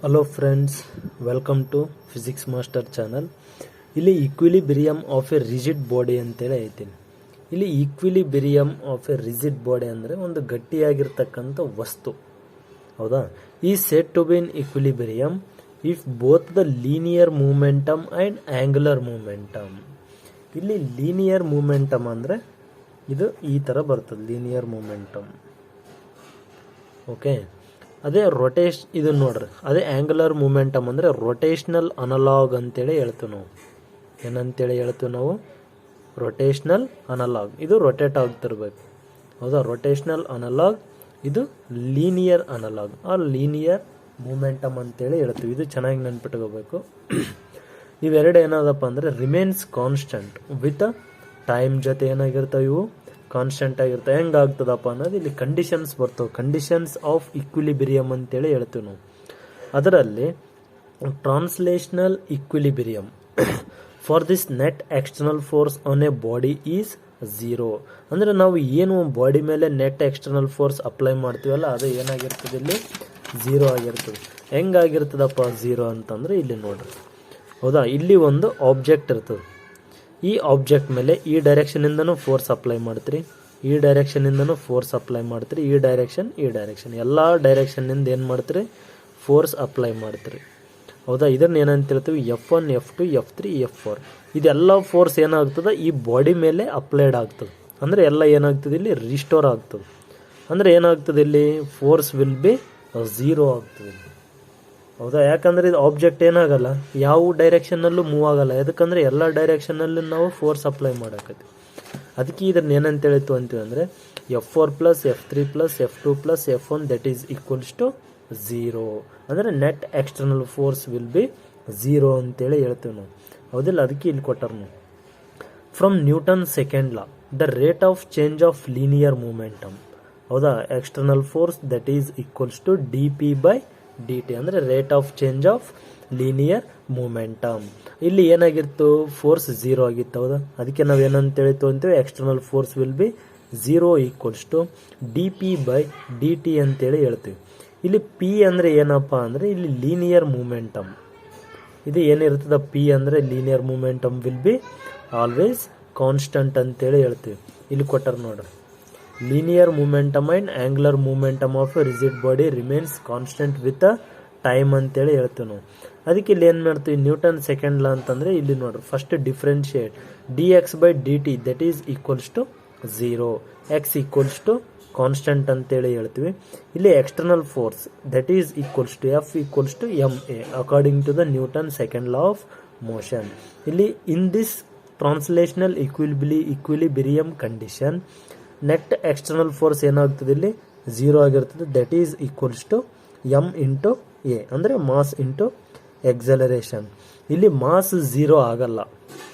Hello friends, welcome to physics master channel. ಇಲ್ಲಿ equilibrium of a rigid body ಅಂತೇಳಿ ಐತಿ. ಇಲ್ಲಿ equilibrium of a rigid body ಅಂದರೆ ಒಂದು ಗಟ್ಟಿಯಾಗಿರ್ತಕ್ಕಂಥ ವಸ್ತು, ಹೌದಾ? ಈ set to be in equilibrium if both the linear momentum and angular momentum. ಇಲ್ಲಿ ಲೀನಿಯರ್ ಮೂಮೆಂಟಮ್ ಅಂದರೆ ಇದು ಈ ಥರ ಬರ್ತದೆ, ಲೀನಿಯರ್ ಮೂಮೆಂಟಮ್. ಓಕೆ, ಅದೇ ಇದು ನೋಡ್ರಿ, ಅದೇ ಆ್ಯಂಗುಲರ್ ಮೂಮೆಂಟಮ್ ಅಂದರೆ ರೊಟೇಷ್ನಲ್ ಅನಲಾಗ್ ಅಂತೇಳಿ ಹೇಳ್ತೀವಿ ನಾವು. ಏನಂತೇಳಿ ಹೇಳ್ತೀವಿ ನಾವು? ರೊಟೇಷ್ನಲ್ ಅನಲಾಗ್. ಇದು ರೊಟೇಟ್ ಆಗ್ತಿರ್ಬೇಕು, ಹೌದಾ? ರೊಟೇಷ್ನಲ್ ಅನಲಾಗ್, ಇದು ಲೀನಿಯರ್ ಅನಲಾಗ್ ಆ ಲೀನಿಯರ್ ಮೂಮೆಂಟಮ್ ಅಂತೇಳಿ ಹೇಳ್ತೀವಿ. ಇದು ಚೆನ್ನಾಗಿ ನೆನ್ಪಿಟ್ಕೋಬೇಕು. ಇವೆರಡು ಏನದಪ್ಪ ಅಂದರೆ ರಿಮೇನ್ಸ್ ಕಾನ್ಸ್ಟೆಂಟ್ ವಿತ್ ಟೈಮ್ ಜೊತೆ ಏನಾಗಿರ್ತಾವೆ, ಇವು ಕಾನ್ಸ್ಟೆಂಟ್ ಆಗಿರ್ತವೆ. ಹೆಂಗಾಗ್ತದಪ್ಪ ಅನ್ನೋದು ಇಲ್ಲಿ ಕಂಡೀಷನ್ಸ್ ಬರ್ತವೆ. ಕಂಡೀಷನ್ಸ್ ಆಫ್ ಈಕ್ವಿಲಿಬ್ರಿಯಮ್ ಅಂತೇಳಿ ಹೇಳ್ತೀವಿ ನಾವು. ಅದರಲ್ಲಿ translational equilibrium for this net external force on a body is zero. ಅಂದರೆ ನಾವು ಏನು ಬಾಡಿ ಮೇಲೆ ನೆಟ್ ಎಕ್ಸ್ಟರ್ನಲ್ ಫೋರ್ಸ್ ಅಪ್ಲೈ ಮಾಡ್ತೀವಲ್ಲ, ಅದು ಏನಾಗಿರ್ತದೆ, ಇಲ್ಲಿ ಝೀರೋ ಆಗಿರ್ತದೆ. ಹೆಂಗಾಗಿರ್ತದಪ್ಪ ಝೀರೋ ಅಂತಂದರೆ ಇಲ್ಲಿ ನೋಡ್ರಿ, ಹೌದಾ? ಇಲ್ಲಿ ಒಂದು ಆಬ್ಜೆಕ್ಟ್ ಇರ್ತದೆ. ಈ ಆಬ್ಜೆಕ್ಟ್ ಮೇಲೆ ಈ ಡೈರೆಕ್ಷನಿಂದನೂ ಫೋರ್ಸ್ ಅಪ್ಲೈ ಮಾಡ್ತೀರಿ, ಈ ಡೈರೆಕ್ಷನಿಂದನೂ ಫೋರ್ಸ್ ಅಪ್ಲೈ ಮಾಡ್ತೀರಿ, ಈ ಡೈರೆಕ್ಷನ್ ಎಲ್ಲ ಡೈರೆಕ್ಷನ್ನಿಂದ ಏನು ಮಾಡ್ತೀರಿ, ಫೋರ್ಸ್ ಅಪ್ಲೈ ಮಾಡ್ತೀರಿ, ಹೌದಾ? ಇದನ್ನು ಏನಂತ ಹೇಳ್ತೀವಿ, F1 F2 F3 F4. ಇದೆಲ್ಲ ಫೋರ್ಸ್ ಏನಾಗ್ತದೆ, ಈ ಬಾಡಿ ಮೇಲೆ ಅಪ್ಲೈಡ್ ಆಗ್ತದೆ. ಅಂದರೆ ಎಲ್ಲ ಏನಾಗ್ತದೆ, ಇಲ್ಲಿ ರಿಸ್ಟೋರ್ ಆಗ್ತದೆ. ಅಂದರೆ ಏನಾಗ್ತದೆ, ಇಲ್ಲಿ ಫೋರ್ಸ್ ವಿಲ್ ಬಿ ಝೀರೋ ಆಗ್ತದೆ, ಹೌದಾ? ಯಾಕಂದರೆ ಇದು ಆಬ್ಜೆಕ್ಟ್ ಏನಾಗಲ್ಲ, ಯಾವ ಡೈರೆಕ್ಷನ್ನಲ್ಲೂ ಮೂವ್ ಆಗಲ್ಲ. ಯಾಕಂದರೆ ಎಲ್ಲ ಡೈರೆಕ್ಷನ್ನಲ್ಲೂ ನಾವು ಫೋರ್ಸ್ ಅಪ್ಲೈ ಮಾಡಾಕತ್ತೀವಿ. ಅದಕ್ಕೆ ಇದನ್ನು ಏನಂತ ಹೇಳಿತು ಅಂತೀವಿ ಅಂದರೆ F4 + F3 + F2 + F1 that is equals to zero. ಅಂದರೆ net external force will be zero ಅಂತೇಳಿ ಹೇಳ್ತೀವಿ ನಾವು, ಹೌದಿಲ್ಲ? ಅದಕ್ಕೆ ಇಲ್ಲಿ ಕೊಟ್ಟರು ನಾವು. From Newton second law the rate of change of linear momentum, ಹೌದಾ? External force that is equals to dp/dt. ಅಂದರೆ rate of change of linear momentum. ಇಲ್ಲಿ ಏನಾಗಿತ್ತು, ಫೋರ್ಸ್ ಝೀರೋ ಆಗಿತ್ತು, ಹೌದಾ? ಅದಕ್ಕೆ ನಾವು ಏನಂತ ಹೇಳಿತು ಅಂತೀವಿ, external force will be zero equals to dp/dt ಅಂತೇಳಿ ಹೇಳ್ತೀವಿ. ಇಲ್ಲಿ ಪಿ ಅಂದರೆ ಏನಪ್ಪ ಅಂದರೆ ಇಲ್ಲಿ ಲೀನಿಯರ್ ಮೂಮೆಂಟಮ್. ಇದು ಏನಿರ್ತದ, ಪಿ ಅಂದರೆ linear momentum will be always constant ಅಂತೇಳಿ ಹೇಳ್ತೀವಿ. ಇಲ್ಲಿ ಕೊಟ್ಟರು ನೋಡ್ರಿ, linear momentum and angular momentum of a rigid body remains constant with time ಅಂತೇಳಿ ಹೇಳ್ತೀವಿ ನಾವು. ಅದಕ್ಕೆ ಇಲ್ಲಿ ಏನು ಮಾಡ್ತೀವಿ, ನ್ಯೂಟನ್ ಸೆಕೆಂಡ್ ಲಾ ಅಂತಂದರೆ ಇಲ್ಲಿ ನೋಡ್ರಿ, first differentiate dx/dt that is equals to zero, x equals to constant ಅಂತೇಳಿ ಹೇಳ್ತೀವಿ. ಇಲ್ಲಿ external force that is equals to F equals to ma according to the Newton second law of motion. ಇಲ್ಲಿ in this translational equilibrium condition net external force ಏನಾಗ್ತದೆ, ಇಲ್ಲಿ zero ಆಗಿರ್ತದೆ. That is equals to m into a, ಅಂದರೆ mass into acceleration. ಇಲ್ಲಿ mass zero ಆಗಲ್ಲ.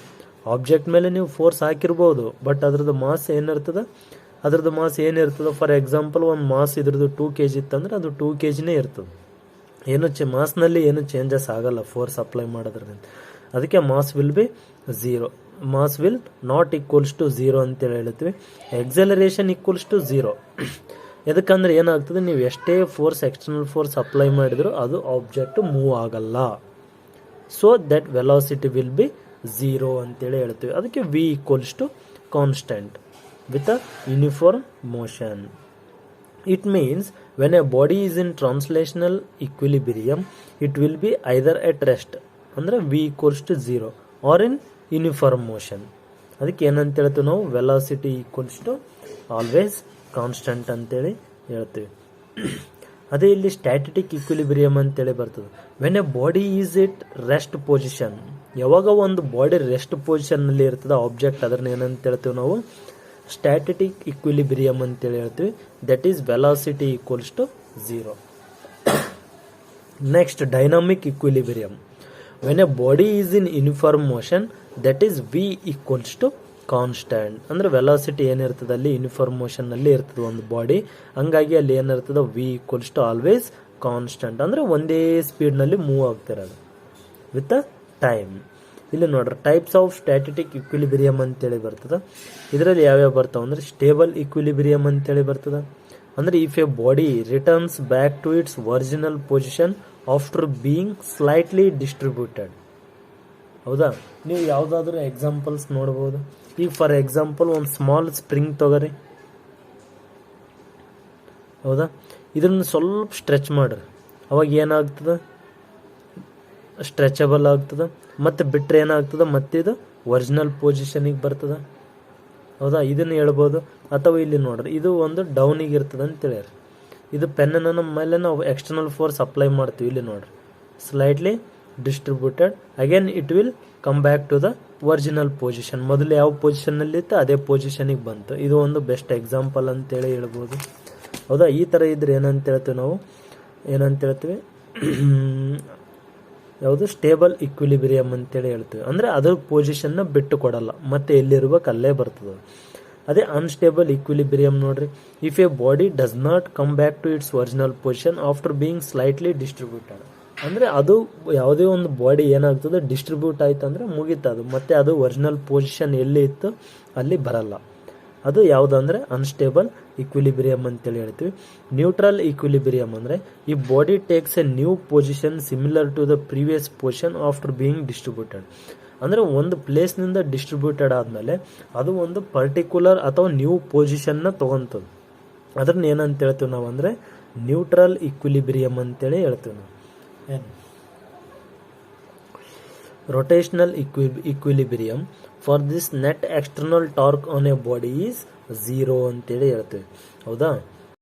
Object ಮೇಲೆ ನೀವು force ಹಾಕಿರ್ಬೋದು, but ಅದ್ರದ್ದು ಮಾಸ್ ಏನಿರ್ತದೆ, ಫಾರ್ ಎಕ್ಸಾಂಪಲ್ ಒಂದು ಮಾಸ್ ಇದ್ರದ್ದು 2 kg ಇತ್ತಂದ್ರೆ ಅದು 2 kg ಇರ್ತದೆ. ಏನು ಮಾಸ್ನಲ್ಲಿ ಏನು ಚೇಂಜಸ್ ಆಗಲ್ಲ ಫೋರ್ಸ್ ಅಪ್ಲೈ ಮಾಡೋದ್ರಿಂದ. ಅದಕ್ಕೆ mass will be zero, mass will not equals to zero ಅಂತೇಳಿ ಹೇಳ್ತೀವಿ. Acceleration equals to zero. ಎದಕ್ಕಂದ್ರೆ ಏನಾಗ್ತದೆ, ನೀವು ಎಷ್ಟೇ ಫೋರ್ಸ್ ಎಕ್ಸ್ಟರ್ನಲ್ ಫೋರ್ಸ್ ಅಪ್ಲೈ ಮಾಡಿದ್ರು ಅದು ಆಬ್ಜೆಕ್ಟ್ ಮೂವ್ ಆಗಲ್ಲ. So that velocity will be zero ಅಂತೇಳಿ ಹೇಳ್ತೀವಿ. ಅದಕ್ಕೆ V equals to constant with a uniform motion. It means when a body is in translational equilibrium it will be either at rest ಅಂದರೆ V equals to zero or in uniform motion. ಅದಕ್ಕೆ ಏನಂತ ಹೇಳ್ತೀವಿ ನಾವು, velocity equals to always constant ಅಂತೇಳಿ ಹೇಳ್ತೀವಿ. ಅದೇ ಇಲ್ಲಿ static equilibrium ಅಂತೇಳಿ ಬರ್ತದೆ. When a body is at rest position, ಯಾವಾಗ ಒಂದು ಬಾಡಿ ರೆಸ್ಟ್ ಪೊಸಿಷನ್ನಲ್ಲಿ ಇರ್ತದೆ ಆಬ್ಜೆಕ್ಟ್, ಅದನ್ನ ಏನಂತ ಹೇಳ್ತೀವಿ ನಾವು, ಸ್ಟ್ಯಾಟಿಕ್ ಈಕ್ವಿಲಿಬ್ರಿಯಮ್ ಅಂತೇಳಿ ಹೇಳ್ತೀವಿ. That is velocity equals to zero. Next dynamic equilibrium. When a body is in uniform motion that is v equals to constant. ಅಂದರೆ ವೆಲಾಸಿಟಿ ಏನಿರ್ತದೆ ಅಲ್ಲಿ ಯೂನಿಫಾರ್ಮ್ ಮೋಷನ್ನಲ್ಲಿ ಇರ್ತದೆ ಒಂದು ಬಾಡಿ, ಹಂಗಾಗಿ ಅಲ್ಲಿ ಏನಿರ್ತದೆ v equals to always constant. ಅಂದರೆ ಒಂದೇ ಸ್ಪೀಡ್ನಲ್ಲಿ ಮೂವ್ ಆಗ್ತಿರೋದು ವಿತ್ ಟೈಮ್. ಇಲ್ಲಿ ನೋಡ್ರಿ, ಟೈಪ್ಸ್ ಆಫ್ ಸ್ಟ್ಯಾಟಿಕ್ ಈಕ್ವಿಲಿಬ್ರಿಯಮ್ ಅಂತೇಳಿ ಬರ್ತದೆ. ಇದರಲ್ಲಿ ಯಾವ್ಯಾವ ಬರ್ತಾವೆ ಅಂದರೆ ಸ್ಟೇಬಲ್ ಈಕ್ವಿಲಿಬ್ರಿಯಮ್ ಅಂತೇಳಿ ಬರ್ತದೆ, ಅಂದರೆ if a body returns back to its original position after being slightly distributed. ಹೌದಾ, ನೀವು ಯಾವುದಾದ್ರೂ ಎಕ್ಸಾಂಪಲ್ಸ್ ನೋಡ್ಬೋದು. ಈಗ ಫಾರ್ ಎಕ್ಸಾಂಪಲ್ ಒಂದು ಸ್ಮಾಲ್ ಸ್ಪ್ರಿಂಗ್ ತಗೋರಿ. ಹೌದಾ, ಇದನ್ನು ಸ್ವಲ್ಪ ಸ್ಟ್ರೆಚ್ ಮಾಡ್ರಿ, ಅವಾಗ ಏನಾಗ್ತದೆ, ಸ್ಟ್ರೆಚಬಲ್ ಆಗ್ತದೆ. ಮತ್ತೆ ಬಿಟ್ಟರೆ ಏನಾಗ್ತದೆ, ಮತ್ತೆ ಇದು ಒರಿಜಿನಲ್ ಪೊಸಿಷನಿಗೆ ಬರ್ತದೆ. ಹೌದಾ, ಇದನ್ನು ಹೇಳ್ಬೋದು. ಅಥವಾ ಇಲ್ಲಿ ನೋಡ್ರಿ, ಇದು ಒಂದು ಡೌನಿಗೆ ಇರ್ತದೆ ಅಂತ ಹೇಳ್ಯಾರ. ಇದು ಪೆನ್ನ ಮೇಲೆ ನಾವು ಎಕ್ಸ್ಟರ್ನಲ್ ಫೋರ್ಸ್ ಅಪ್ಲೈ ಮಾಡ್ತೀವಿ. ಇಲ್ಲಿ ನೋಡ್ರಿ, slightly distributed, again it will come back to the original position. ಮೊದಲು ಯಾವ ಪೊಸಿಷನ್ನಲ್ಲಿ ಇತ್ತು ಅದೇ ಪೊಸಿಷನಿಗೆ ಬಂತು. ಇದು ಒಂದು ಬೆಸ್ಟ್ ಎಕ್ಸಾಂಪಲ್ ಅಂತೇಳಿ ಹೇಳ್ಬೋದು. ಹೌದಾ, ಈ ಥರ ಇದ್ರೆ ಏನಂತ ಹೇಳ್ತೀವಿ ನಾವು, ಏನಂತ ಹೇಳ್ತೀವಿ, ಯಾವುದು ಸ್ಟೇಬಲ್ ಇಕ್ವಿಲಿಬ್ರಿಯಮ್ ಅಂತೇಳಿ ಹೇಳ್ತೀವಿ. ಅಂದರೆ ಅದ್ರ ಪೊಸಿಷನ್ನ ಬಿಟ್ಟು ಕೊಡಲ್ಲ, ಮತ್ತೆ ಎಲ್ಲಿರ್ಬೇಕು ಅಲ್ಲೇ ಬರ್ತದೆ. ಅದೇ ಅನ್ಸ್ಟೇಬಲ್ ಇಕ್ವಿಲಿಬ್ರಿಯಮ್ ನೋಡ್ರಿ, if a body does not come back to its original position after being slightly distributed. ಅಂದರೆ ಅದು ಯಾವುದೇ ಒಂದು ಬಾಡಿ ಏನಾಗ್ತದೆ, ಡಿಸ್ಟ್ರಿಬ್ಯೂಟ್ ಆಯ್ತು ಅಂದರೆ ಮುಗೀತು, ಅದು ಮತ್ತೆ ಅದು ಒರಿಜಿನಲ್ ಪೊಸಿಷನ್ ಎಲ್ಲಿ ಇತ್ತು ಅಲ್ಲಿ ಬರಲ್ಲ. ಅದು ಯಾವುದಂದ್ರೆ ಅನ್ಸ್ಟೇಬಲ್ ಇಕ್ವಿಲಿಬ್ರಿಯಮ್ ಅಂತೇಳಿ ಹೇಳ್ತೀವಿ. ನ್ಯೂಟ್ರಲ್ ಇಕ್ವಿಲಿಬ್ರಿಯಮ್ ಅಂದರೆ ಈ body takes a new position similar to the previous position after being distributed. ಅಂದರೆ ಒಂದು ಪ್ಲೇಸ್ನಿಂದ ಡಿಸ್ಟ್ರಿಬ್ಯೂಟೆಡ್ ಆದಮೇಲೆ ಅದು ಒಂದು ಪರ್ಟಿಕ್ಯುಲರ್ ಅಥವಾ ನ್ಯೂ ಪೊಸಿಷನ್ನ ತೊಗೊತದ್ದು. ಅದನ್ನ ಏನಂತ ಹೇಳ್ತೀವಿ ನಾವು ಅಂದರೆ ನ್ಯೂಟ್ರಲ್ ಇಕ್ವಿಲಿಬ್ರಿಯಮ್ ಅಂತೇಳಿ ಹೇಳ್ತೀವಿ ನಾವು. Rotational equilibrium for this net external torque on a body is zero ಅಂತೇಳಿ ಹೇಳ್ತೀವಿ. ಹೌದಾ,